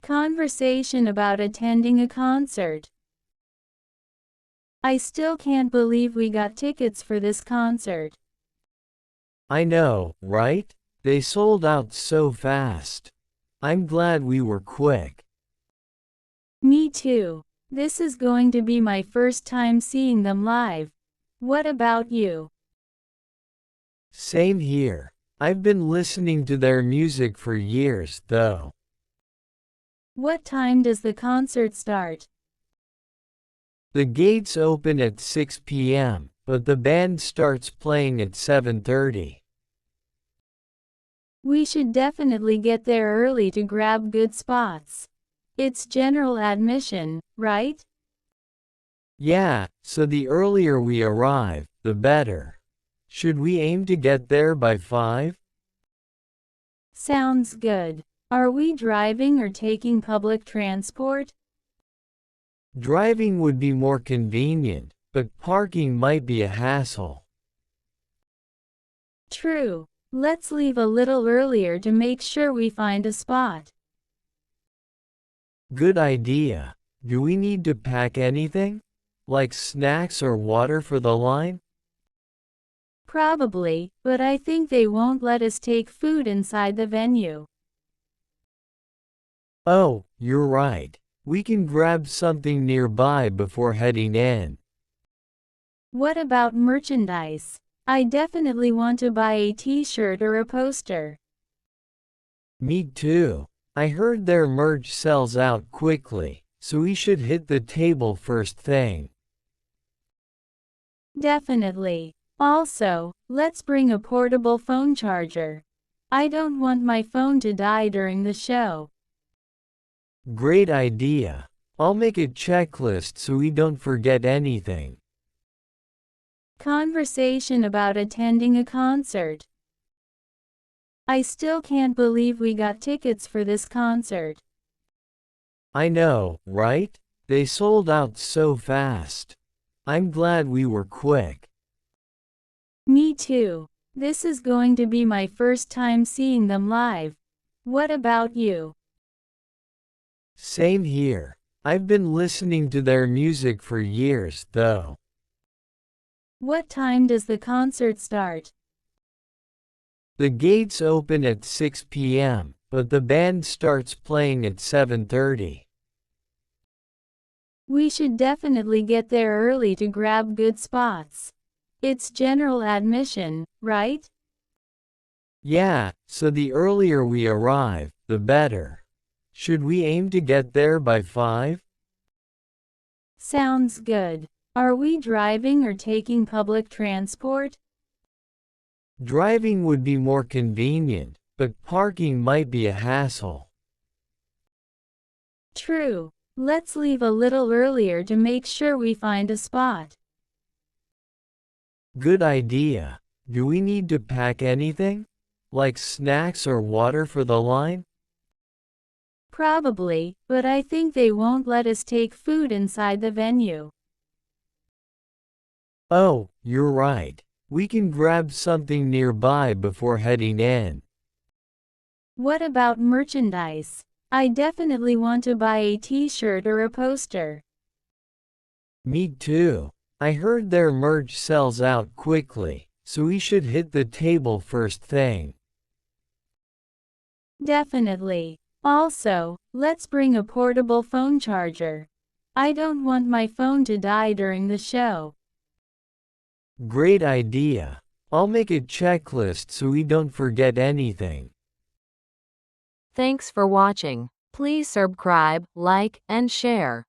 Conversation about attending a concert. I still can't believe we got tickets for this concert. I know, right? They sold out so fast. I'm glad we were quick. Me too. This is going to be my first time seeing them live. What about you? Same here. I've been listening to their music for years, though. What time does the concert start? The gates open at 6 p.m., but the band starts playing at 7:30. We should definitely get there early to grab good spots. It's general admission, right? Yeah, so the earlier we arrive, the better. Should we aim to get there by 5? Sounds good. Are we driving or taking public transport? Driving would be more convenient, but parking might be a hassle. True. Let's leave a little earlier to make sure we find a spot. Good idea. Do we need to pack anything? Like snacks or water for the line? Probably, but I think they won't let us take food inside the venue. Oh, you're right. We can grab something nearby before heading in. What about merchandise? I definitely want to buy a t-shirt or a poster. Me too. I heard their merch sells out quickly, so we should hit the table first thing. Definitely. Also, let's bring a portable phone charger. I don't want my phone to die during the show. Great idea. I'll make a checklist so we don't forget anything. Conversation about attending a concert. I still can't believe we got tickets for this concert. I know, right? They sold out so fast. I'm glad we were quick. Me too. This is going to be my first time seeing them live. What about you? Same here. I've been listening to their music for years, though. What time does the concert start? The gates open at 6 p.m., but the band starts playing at 7:30. We should definitely get there early to grab good spots. It's general admission, right? Yeah, so the earlier we arrive, the better. Should we aim to get there by 5? Sounds good. Are we driving or taking public transport? Driving would be more convenient, but parking might be a hassle. True. Let's leave a little earlier to make sure we find a spot. Good idea. Do we need to pack anything? Like snacks or water for the line? Probably, but I think they won't let us take food inside the venue. Oh, you're right. We can grab something nearby before heading in. What about merchandise? I definitely want to buy a t-shirt or a poster. Me too. I heard their merch sells out quickly, so we should hit the table first thing. Definitely. Also, let's bring a portable phone charger. I don't want my phone to die during the show. Great idea. I'll make a checklist so we don't forget anything. Thanks for watching. Please subscribe, like, and share.